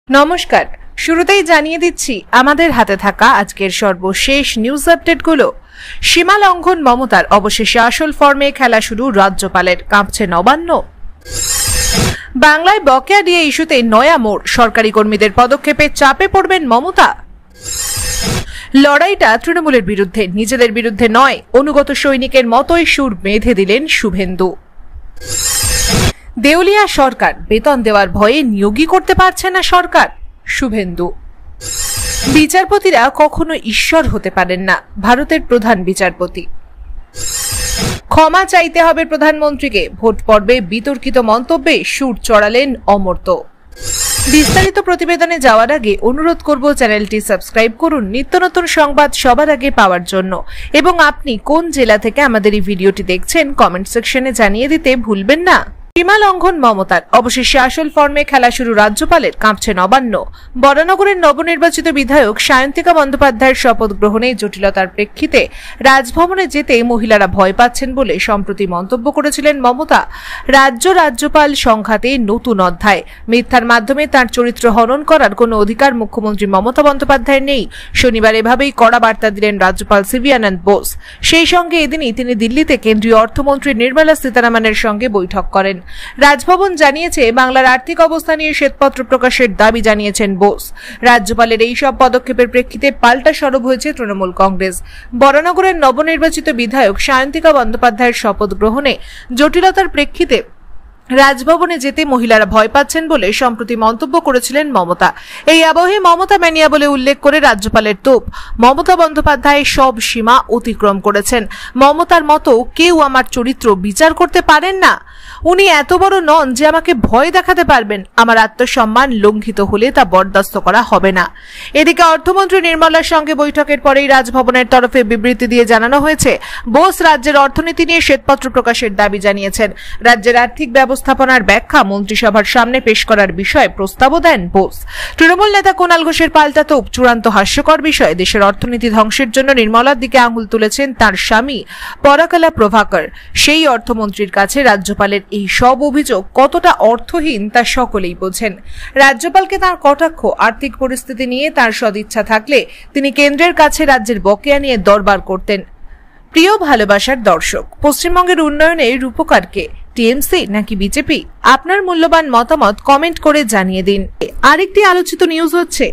নমস্কার, শুরুতেই জানিয়ে দিচ্ছি আমাদের হাতে থাকা আজকের সর্বশেষ নিউজ আপডেটগুলো। সীমা লঙ্ঘন মমতার, অবশেষে আসল ফর্মে খেলা শুরু রাজ্যপালের, কাঁপছে নবান্ন। বাংলায় বকেয়া ডিএ ইস্যুতে নয়া মোড়, সরকারি কর্মীদের পদক্ষেপে চাপে পড়বেন মমতা। লড়াইটা তৃণমূলের বিরুদ্ধে, নিজেদের বিরুদ্ধে নয়, অনুগত সৈনিকের মতোই সুর বেঁধে দিলেন শুভেন্দু। দেউলিয়া সরকার, বেতন দেওয়ার ভয়ে নিয়োগই করতে পারছে না সরকার, শুভেন্দু। বিচারপতিরা কখনো ঈশ্বর হতে পারেন না, ভারতের প্রধান বিচারপতি। ক্ষমা চাইতে হবে প্রধানমন্ত্রীকে, ভোট পর্বে বিতর্কিত মন্তব্যে সুর চড়ালেন অমর্ত্য। বিস্তারিত প্রতিবেদনে যাওয়ার আগে অনুরোধ করব, চ্যানেলটি সাবস্ক্রাইব করুন নিত্য নতুন সংবাদ সবার আগে পাওয়ার জন্য, এবং আপনি কোন জেলা থেকে আমাদের এই ভিডিওটি দেখছেন কমেন্ট সেকশনে জানিয়ে দিতে ভুলবেন না। সীমা লঙ্ঘন মমতার, অবশেষে আসল ফর্মে খেলা শুরু রাজ্যপালের, কাঁপছে নবান্ন। বরানগরের নবনির্বাচিত বিধায়ক সায়ন্তিকা বন্দ্যোপাধ্যায়ের শপথ গ্রহণে জটিলতার প্রেক্ষিতে রাজভবনে যেতে মহিলারা ভয় পাচ্ছেন বলে সম্প্রতি মন্তব্য করেছিলেন মমতা। রাজ্যপাল সংঘাতে নতুন অধ্যায়, মিথ্যার মাধ্যমে তার চরিত্র হনন করার কোনো অধিকার মুখ্যমন্ত্রী মমতা বন্দ্যোপাধ্যায়ের নেই। শনিবার এভাবেই কড়া বার্তা দিলেন রাজ্যপাল সিভি আনন্দ বোস। সেই সঙ্গে এদিনই তিনি দিল্লিতে কেন্দ্রীয় অর্থমন্ত্রী নির্মলা সীতারামনের সঙ্গে বৈঠক করেন। রাজভবন জানিয়েছে, বাংলার আর্থিক অবস্থা নিয়ে শ্বেতপত্র প্রকাশের দাবি জানিয়েছেন বোস। রাজ্যপালের এই সব পদক্ষেপের প্রেক্ষিতে পাল্টা সরব হয়েছে তৃণমূল কংগ্রেস। বরানগরের নবনির্বাচিত বিধায়ক সায়ন্তিকা বন্দ্যোপাধ্যায়ের শপথ গ্রহণে জটিলতার প্রেক্ষিতে রাজভবনে যেতে মহিলারা ভয় পাচ্ছেন বলে সম্প্রতি মন্তব্য করেছিলেন মমতা। এই আবহে মমতা ম্যানিয়া বলে উল্লেখ করে রাজ্যপালের তোপ, মমতা বন্দ্যোপাধ্যায় সব সীমা অতিক্রম করেছেন। মমতার মতো কেউ আমার চরিত্র বিচার করতে পারেন না। উনি এত বড় নন যে আমাকে ভয় দেখাতে পারবেন। আমার আত্মসম্মান লঙ্ঘিত হলে তা বরদাস্ত করা হবে না। এদিকে অর্থমন্ত্রী নির্মলার সঙ্গে বৈঠকের পরেই রাজভবনের তরফে বিবৃতি দিয়ে জানানো হয়েছে, বোস রাজ্যের অর্থনীতি নিয়ে শ্বেতপত্র প্রকাশের দাবি জানিয়েছেন। রাজ্যের আর্থিক ব্যবস্থাপনার ব্যাখ্যা মন্ত্রিসভার সামনে পেশ করার বিষয়ে প্রস্তাবও দেন বোস। তৃণমূল নেতা কুণাল ঘোষের পাল্টা তোপ, চূড়ান্ত হাস্যকর বিষয়, দেশের অর্থনীতি ধ্বংসের জন্য নির্মলার দিকে আঙুল তুলেছেন তার স্বামী পরাকালা প্রভাকর। সেই অর্থমন্ত্রীর কাছে রাজ্যপালের এই সব অভিযোগ কতটা অর্থহীন তা সকলেই বোঝেন। রাজ্যপালকে তার কটাক্ষ, আর্থিক পরিস্থিতি নিয়ে তার সদিচ্ছা থাকলে তিনি কেন্দ্রের কাছে রাজ্যের বকেয়া নিয়ে দরবার করতেন। প্রিয় ভালোবাসার দর্শক, পশ্চিমবঙ্গের উন্নয়নে রূপকারকে টিএমসি নাকি বিজেপি? আপনার মূল্যবান মতামত কমেন্ট করে জানিয়ে দিন। আরেকটি আলোচিত নিউজ হচ্ছে,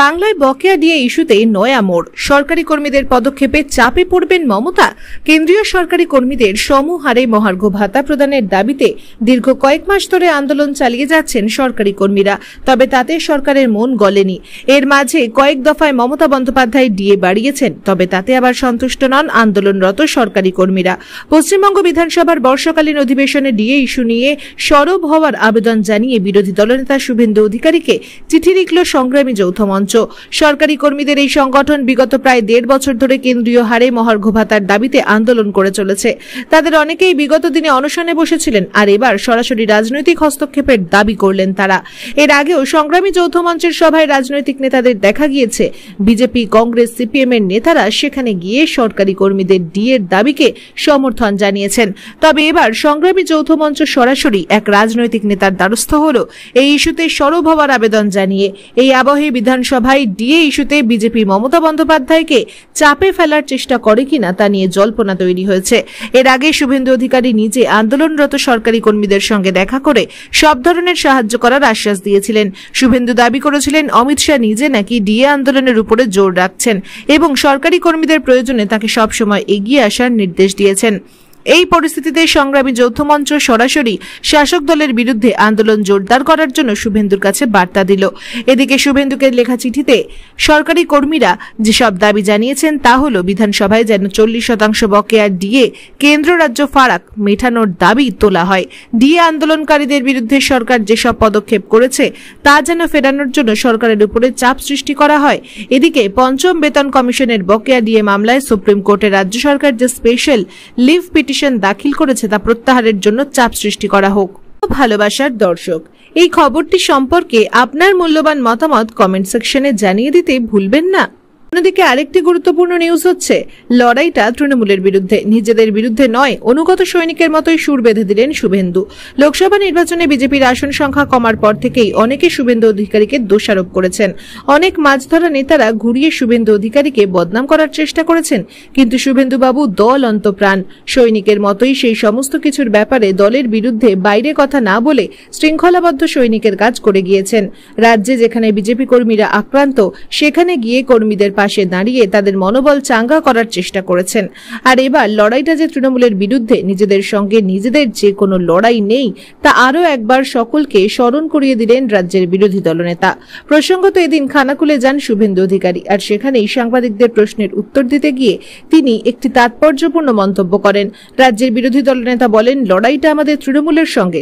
বাংলায় বকেয়া ডিএ ইস্যুতে নয়া মোড়, সরকারি কর্মীদের পদক্ষেপে চাপে পড়বেন মমতা। কেন্দ্রীয় সরকারি কর্মীদের সমহারে মহার্ঘ ভাতা প্রদানের দাবিতে দীর্ঘ কয়েক মাস ধরে আন্দোলন চালিয়ে যাচ্ছেন সরকারি কর্মীরা, তবে তাতে সরকারের মন গলেনি। এর মাঝে কয়েক দফায় মমতা বন্দ্যোপাধ্যায় ডিএ বাড়িয়েছেন, তবে তাতে আবার সন্তুষ্ট নন আন্দোলনরত সরকারি কর্মীরা। পশ্চিমবঙ্গ বিধানসভার বর্ষকালীন অধিবেশনে ডিএ ইস্যু নিয়ে সরব হওয়ার আবেদন জানিয়ে বিরোধী দলনেতা শুভেন্দু অধিকারীকে চিঠি লিখল সংগ্রামী যৌথ মঞ্চ। সরকারি কর্মীদের এই সংগঠন বিগত প্রায় 1.5 বছর ধরে কেন্দ্রীয় হারে মহার্ঘ ভাতার দাবিতে আন্দোলন করে চলেছে। তাদের অনেকেই বিগত দিনে অনশনে বসেছিলেন, আর এবার সরাসরি রাজনৈতিক হস্তক্ষেপের দাবি করলেন তারা। এর আগেও সংগ্রামী যৌথ মঞ্চের সভায় রাজনৈতিক নেতাদের দেখা গিয়েছে। বিজেপি, কংগ্রেস, সিপিএম এর নেতারা সেখানে গিয়ে সরকারি কর্মীদের ডিএর দাবিকে সমর্থন জানিয়েছেন। তবে এবার সংগ্রামী যৌথ মঞ্চ সরাসরি এক রাজনৈতিক নেতার দ্বারস্থ হল এই ইস্যুতে সরব হওয়ার আবেদন জানিয়ে। এই আবহে বিধানসভায় ডিএ ইস্যুতে বিজেপি মমতা বন্দ্যোপাধ্যায়কে চাপে ফেলার চেষ্টা করে কিনা তা নিয়ে জল্পনা তৈরি হয়েছে। এর আগে শুভেন্দু অধিকারী নিজে আন্দোলনরত সরকারি কর্মীদের সঙ্গে দেখা করে সব ধরনের সাহায্য করার আশ্বাস দিয়েছিলেন। শুভেন্দু দাবি করেছিলেন, অমিত শাহ নিজে নাকি ডিএ আন্দোলনের উপরে জোর রাখছেন এবং সরকারি কর্মীদের প্রয়োজনে তাকে সবসময় এগিয়ে আসার নির্দেশ দিয়েছেন। এই পরিস্থিতিতে সংগ্রামী যৌথ মঞ্চ সরাসরি শাসক দলের বিরুদ্ধে আন্দোলন জোরদার করার জন্য শুভেন্দুর কাছে বার্তা দিল। এদিকে শুভেন্দুকে লেখা চিঠিতে সরকারি কর্মীরা যেসব দাবি জানিয়েছেন তা হল, বিধানসভায় যেন 40% বকেয়া ডিএ কেন্দ্র রাজ্য ফারাক মেটানোর দাবি তোলা হয়। ডিএ আন্দোলনকারীদের বিরুদ্ধে সরকার যেসব পদক্ষেপ করেছে তা যেন ফেরানোর জন্য সরকারের উপরে চাপ সৃষ্টি করা হয়। এদিকে পঞ্চম বেতন কমিশনের বকেয়া ডিএ মামলায় সুপ্রিম কোর্টে রাজ্য সরকার যে স্পেশাল লিভ পিটিশন দাখিল করেছে তা প্রত্যাহারের জন্য চাপ সৃষ্টি করা হোক। ভালোবাসার দর্শক, এই খবরটি সম্পর্কে আপনার মূল্যবান মতামত কমেন্ট সেকশনে জানিয়ে দিতে ভুলবেন না। অন্যদিকে আরেকটি গুরুত্বপূর্ণ নিউজ হচ্ছে, লড়াইটা তৃণমূলের বিরুদ্ধে, নিজেদের বিরুদ্ধে নয়। অনুগত সৈনিকের মতোই সুর বেঁধে দিলেন শুভেন্দু। লোকসভা নির্বাচনে বিজেপির আসন সংখ্যা কমার পর থেকেই অনেকে শুভেন্দু অধিকারীকে দোষারোপ করেছেন। অনেক মাঝধরা নেতারা ঘুরিয়ে শুভেন্দু অধিকারীকে বদনাম করার চেষ্টা করেছেন, কিন্তু শুভেন্দু বাবু দল অন্তপ্রাণ। সৈনিকের মতোই সেই সমস্ত কিছুর ব্যাপারে দলের বিরুদ্ধে বাইরে কথা না বলে শৃঙ্খলাবদ্ধ সৈনিকের কাজ করে গিয়েছেন। রাজ্যে যেখানে বিজেপি কর্মীরা আক্রান্ত, সেখানে গিয়ে কর্মীদের পাশে দাঁড়িয়ে তাদের মনোবল চাঙ্গা করার চেষ্টা করেছেন। আর এবার লড়াইটা যে তৃণমূলের বিরুদ্ধে, নিজেদের সঙ্গে নিজেদের যে কোনো লড়াই নেই, তা আরও একবার সকলকে স্মরণ করিয়ে দিলেন রাজ্যের বিরোধী দলনেতা। প্রসঙ্গত এদিন খানাকুলে যান শুভেন্দু অধিকারী, আর সেখানেই সাংবাদিকদের প্রশ্নের উত্তর দিতে গিয়ে তিনি একটি তাৎপর্যপূর্ণ মন্তব্য করেন। রাজ্যের বিরোধী দলনেতা বলেন, লড়াইটা আমাদের তৃণমূলের সঙ্গে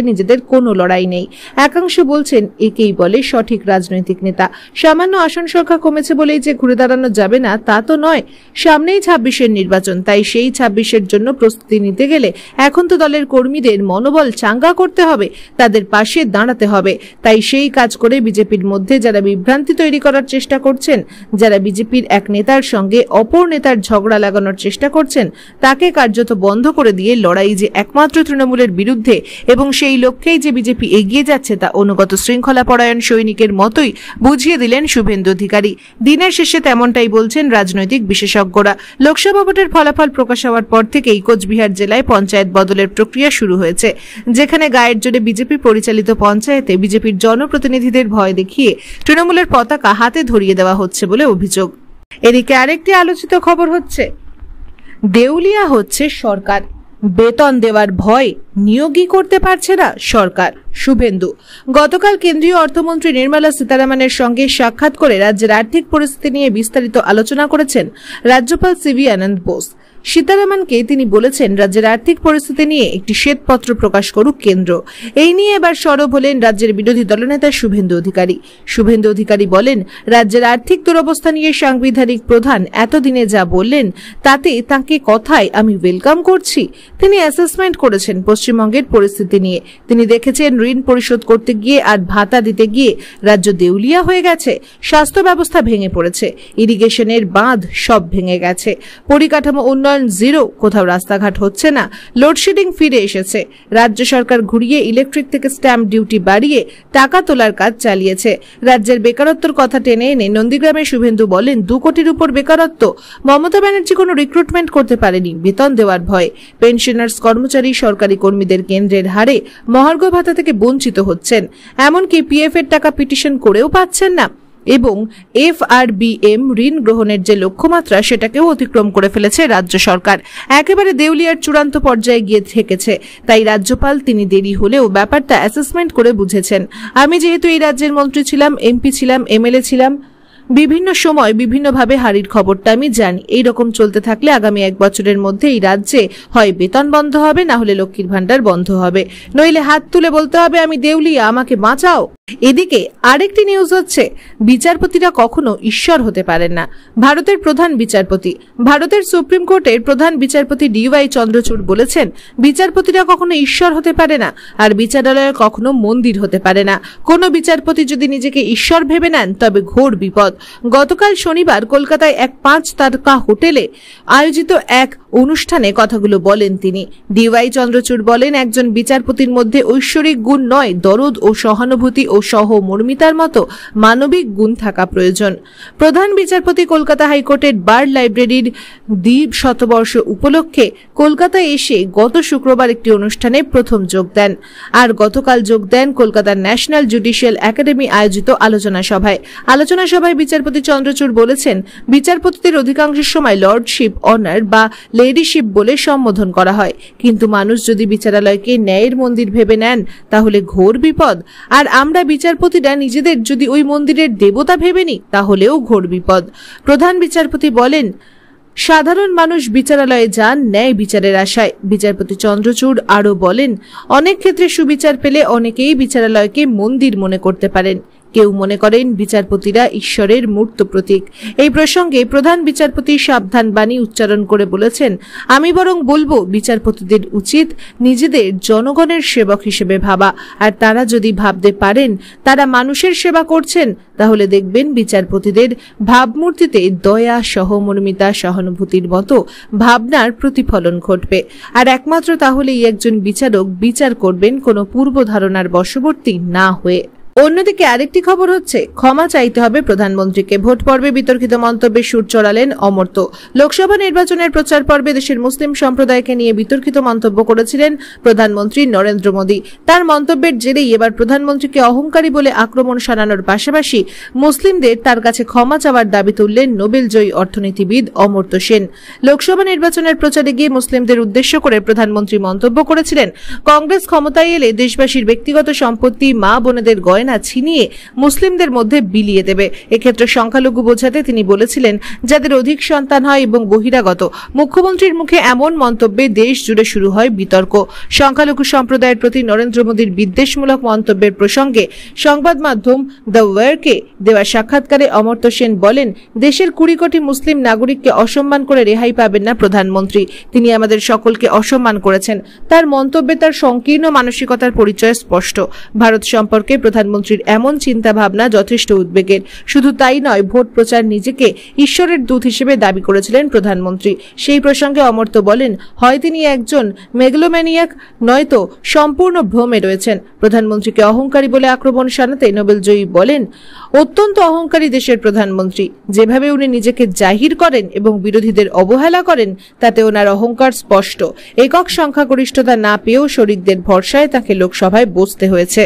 নিজেদের কোনো লড়াই নেই। একাংশ বলছেন একেই বলে সঠিক রাজনৈতিক নেতা। সামান্য আসন সংখ্যা কমেছে বলেই যে ঘুরে দাঁড়ানো যাবে না তা তো নয়। সামনেই 26-এর নির্বাচন, তাই সেই 26-এর জন্য প্রস্তুতি নিতে গেলে এখন তো দলের কর্মীদের মনোবল চাঙ্গা করতে হবে, তাদের পাশে দাঁড়াতে হবে। তাই সেই কাজ করে বিজেপির মধ্যে যারা বিভ্রান্তি তৈরি করার চেষ্টা করছেন, যারা বিজেপির এক নেতার সঙ্গে অপর নেতার ঝগড়া লাগানোর চেষ্টা করছেন, তাকে কার্যত বন্ধ করে দিয়ে লড়াই যে একমাত্র তৃণমূলের বিরুদ্ধে এবং সেই লক্ষ্যেই যে বিজেপি এগিয়ে যাচ্ছে, তা অনুগত শৃঙ্খলাপরায়ণ সৈনিকের মতোই বুঝিয়ে দিলেন শুভেন্দু অধিকারী। দিনের শেষে তেমনটাই বলছেন রাজনৈতিক বিশেষজ্ঞরা। লোকসভা ভোটের ফলাফল প্রকাশ হওয়ার পর থেকেই কোচবিহার জেলায় পঞ্চায়েত বদলের প্রক্রিয়া শুরু হয়েছে, যেখানে গায়ের জোরে বিজেপি পরিচালিত পঞ্চায়েতে বিজেপির জনপ্রতিনিধিদের ভয় দেখিয়ে তৃণমূলের পতাকা হাতে ধরিয়ে দেওয়া হচ্ছে বলে অভিযোগ। এদিকে আরেকটি আলোচিত খবর হচ্ছে, দেউলিয়া হচ্ছে সরকার, বেতন দেওয়ার ভয় নিয়োগই করতে পারছে না সরকার। শুভেন্দু গতকাল কেন্দ্রীয় অর্থমন্ত্রী নির্মলা সীতারামনের সঙ্গে সাক্ষাৎ করে রাজ্যের আর্থিক পরিস্থিতি নিয়ে বিস্তারিত আলোচনা করেছেন রাজ্যপাল সিভি আনন্দ বোস। সীতারামনকে তিনি বলেছেন, রাজ্যের আর্থিক পরিস্থিতি নিয়ে একটি শ্বেতপত্র প্রকাশ করুক কেন্দ্র। এই নিয়ে এবার সরব হলেন রাজ্যের বিরোধী দলনেতা শুভেন্দু অধিকারী। শুভেন্দু অধিকারী বলেন, রাজ্যের আর্থিক দুরবস্থা নিয়ে সাংবিধানিক প্রধান এতদিনে যা বললেন, তাতে তাকে কথায় আমি ওয়েলকাম করছি। তিনি অ্যাসেসমেন্ট করেছেন পশ্চিমবঙ্গের পরিস্থিতি নিয়ে। তিনি দেখেছেন ঋণ পরিশোধ করতে গিয়ে আর ভাতা দিতে গিয়ে রাজ্য দেউলিয়া হয়ে গেছে, স্বাস্থ্য ব্যবস্থা ভেঙে পড়েছে, ইরিগেশনের বাঁধ সব ভেঙে গেছে, পরিকাঠামো উন্নয়ন জিরো, কোথাও রাস্তাঘাট হচ্ছে না, লোডশেডিং ফিরে এসেছে। রাজ্য সরকার ঘুরিয়ে ইলেকট্রিক থেকে স্ট্যাম্প ডিউটি বাড়িয়ে টাকা তোলার কাজ চালিয়েছে। রাজ্যের বেকারত্বের কথা টেনে এনে নন্দীগ্রামে শুভেন্দু বলেন, 2 কোটির উপর বেকারত্ব। মমতা ব্যানার্জি কোনো রিক্রুটমেন্ট করতে পারেনি বেতন দেওয়ার ভয়ে। পেনশনার্স কর্মচারী সরকারি কর্মীদের কেন্দ্রের হারে মহার্ঘ ভাতা থেকে বঞ্চিত হচ্ছেন, এমনকি পিএফ এর টাকা পিটিশন করেও পাচ্ছেন না, এবং FRBM ঋণ গ্রহণের যে লক্ষ্যমাত্রা, সেটাকেও অতিক্রম করে ফেলেছে রাজ্য সরকার। একেবারে দেউলিয়ার চূড়ান্ত পর্যায়ে গিয়ে ঠেকেছে। তাই রাজ্যপাল তিনি দেরি হলেও ব্যাপারটা অ্যাসেসমেন্ট করে বুঝেছেন। আমি যেহেতু এই রাজ্যের মন্ত্রী ছিলাম, এমপি ছিলাম, MLA ছিলাম, বিভিন্ন সময় বিভিন্নভাবে হারির খবরটা আমি জানি। এইরকম চলতে থাকলে আগামী 1 বছরের মধ্যে এই রাজ্যে হয় বেতন বন্ধ হবে, না হলে লক্ষ্মীর ভান্ডার বন্ধ হবে, নইলে হাত তুলে বলতে হবে আমি দেউলিয়া, আমাকে বাঁচাও। এদিকে আরেকটি নিউজ হচ্ছে, বিচারপতিরা কখনো ঈশ্বর হতে পারেন না। ভারতের প্রধান বিচারপতি, ভারতের সুপ্রিম কোর্টের প্রধান বিচারপতি DY চন্দ্রচূড় বলেছেন, বিচারপতিরা কখনো ঈশ্বর হতে পারে না, আর বিচারালয় কখনো মন্দির হতে পারে না। কোনো বিচারপতি যদি নিজেকে ঈশ্বর ভেবে নেন, তবে ঘোর বিপদ। গতকাল শনিবার কলকাতায় এক 5 তারকা হোটেলে আয়োজিত এক অনুষ্ঠানে কথাগুলো বলেন তিনি। DY চন্দ্রচূড় বলেন, একজন বিচারপতির মধ্যে ঐশ্বরিক গুণ নয়, দরদ ও সহানুভূতি ও সহমর্মিতার মতো মানবিক গুণ থাকা প্রয়োজন। প্রধান বিচারপতি কলকাতা হাইকোর্টের বার লাইব্রেরির দ্বীপ শতবর্ষ উপলক্ষে কলকাতায় এসে গত শুক্রবার একটি অনুষ্ঠানে প্রথম যোগ দেন, আর গতকাল যোগ দেন কলকাতার ন্যাশনাল জুডিশিয়াল একাডেমি আয়োজিত আলোচনা সভায়। আলোচনা সভায় বিচারপতি চন্দ্রচূড় বলেছেন, বিচারপতিদের অধিকাংশ সময় লর্ডশিপ, অনার বা লেডিশিপ বলে সম্বোধন করা হয়, কিন্তু মানুষ যদি বিচারালয়কে ন্যায়ের মন্দির ভেবে নেন, তাহলে ঘোর বিপদ। আর আমরা বিচারপতিরা নিজেদের যদি ওই মন্দিরের দেবতা ভেবে নিই, তাহলেও ঘোর বিপদ। প্রধান বিচারপতি বলেন, সাধারণ মানুষ বিচারালয়ে যান ন্যায় বিচারের আশায়। বিচারপতি চন্দ্রচূড় আরও বলেন, অনেক ক্ষেত্রে সুবিচার পেলে অনেকেই বিচারালয়কে মন্দির মনে করতে পারেন, কেউ মনে করেন বিচারপতিরা ঈশ্বরের মূর্ত প্রতীক। এই প্রসঙ্গে প্রধান বিচারপতি সাবধান বাণী উচ্চারণ করে বলেছেন, আমি বরং বলবো বিচারপতিদের উচিত নিজেদের জনগণের সেবক হিসেবে ভাবা, আর তারা যদি ভাবতে পারেন তারা মানুষের সেবা করছেন, তাহলে দেখবেন বিচারপতিদের ভাবমূর্তিতে দয়া, সহমর্মিতা, সহানুভূতির মতো ভাবনার প্রতিফলন ঘটবে। আর একমাত্র তাহলেই একজন বিচারক বিচার করবেন কোনো পূর্ব ধারণার বশবর্তী না হয়ে। অন্যদিকে আরেকটি খবর হচ্ছে, ক্ষমা চাইতে হবে প্রধানমন্ত্রীকে। ভোট পর্বে বিতর্কিত মন্তব্যে সুর চড়ালেন অমর্ত্য। লোকসভা নির্বাচনের প্রচার পর্বে দেশের মুসলিম সম্প্রদায়কে নিয়ে বিতর্কিত মন্তব্য করেছিলেন প্রধানমন্ত্রী নরেন্দ্র মোদী। তার মন্তব্যের জেরেই এবার প্রধানমন্ত্রীকে অহংকারী বলে আক্রমণ শানানোর পাশাপাশি মুসলিমদের তার কাছে ক্ষমা চাওয়ার দাবি তুললেন নোবেলজয়ী অর্থনীতিবিদ অমর্ত্য সেন। লোকসভা নির্বাচনের প্রচারে গিয়ে মুসলিমদের উদ্দেশ্য করে প্রধানমন্ত্রী মন্তব্য করেছিলেন, কংগ্রেস ক্ষমতায় এলে দেশবাসীর ব্যক্তিগত সম্পত্তি, মা বোনেদের গয়না ছিনিয়ে মুসলিমদের মধ্যে বিলিয়ে দেবে। এক্ষেত্রে সংখ্যালঘু বোঝাতে তিনি বলেছিলেন, যাদের অধিক সন্তান হয় এবং বহিরাগত। মুখ্যমন্ত্রীর মুখে এমন মন্তব্যে দেশ জুড়ে শুরু হয় বিতর্ক। সংখ্যালঘু সম্প্রদায়ের প্রতি নরেন্দ্র মোদীর বিদ্বেষমূলক মন্তব্যের প্রসঙ্গে সংবাদ মাধ্যম দ্য ওয়ারকে দেওয়া সাক্ষাৎকারে অমর্ত্য সেন বলেন, দেশের 20 কোটি মুসলিম নাগরিককে অসম্মান করে রেহাই পাবেন না প্রধানমন্ত্রী। তিনি আমাদের সকলকে অসম্মান করেছেন। তার মন্তব্যে তার সংকীর্ণ মানসিকতার পরিচয় স্পষ্ট। ভারত সম্পর্কে প্রধানমন্ত্রীর এমন চিন্তা ভাবনা যথেষ্ট উদ্বেগের। শুধু তাই নয়, ভোট প্রচার নিজেকে ঈশ্বরের দূত হিসেবে দাবি করেছিলেন প্রধানমন্ত্রী। সেই প্রসঙ্গে অমর্ত্য বলেন, হয় তিনি একজন মেগালোম্যানিয়াক, নয়তো সম্পূর্ণ ভ্রমে রয়েছেন। প্রধানমন্ত্রীকে অহংকারী বলে আক্রমণ শানাতে নোবেলজয়ী বলেন, অত্যন্ত অহংকারী দেশের প্রধানমন্ত্রী। যেভাবে উনি নিজেকে জাহির করেন এবং বিরোধীদের অবহেলা করেন, তাতে ওনার অহংকার স্পষ্ট। একক সংখ্যাগরিষ্ঠতা না পেয়েও শরিকদের ভরসায় তাকে লোকসভায় বসতে হয়েছে।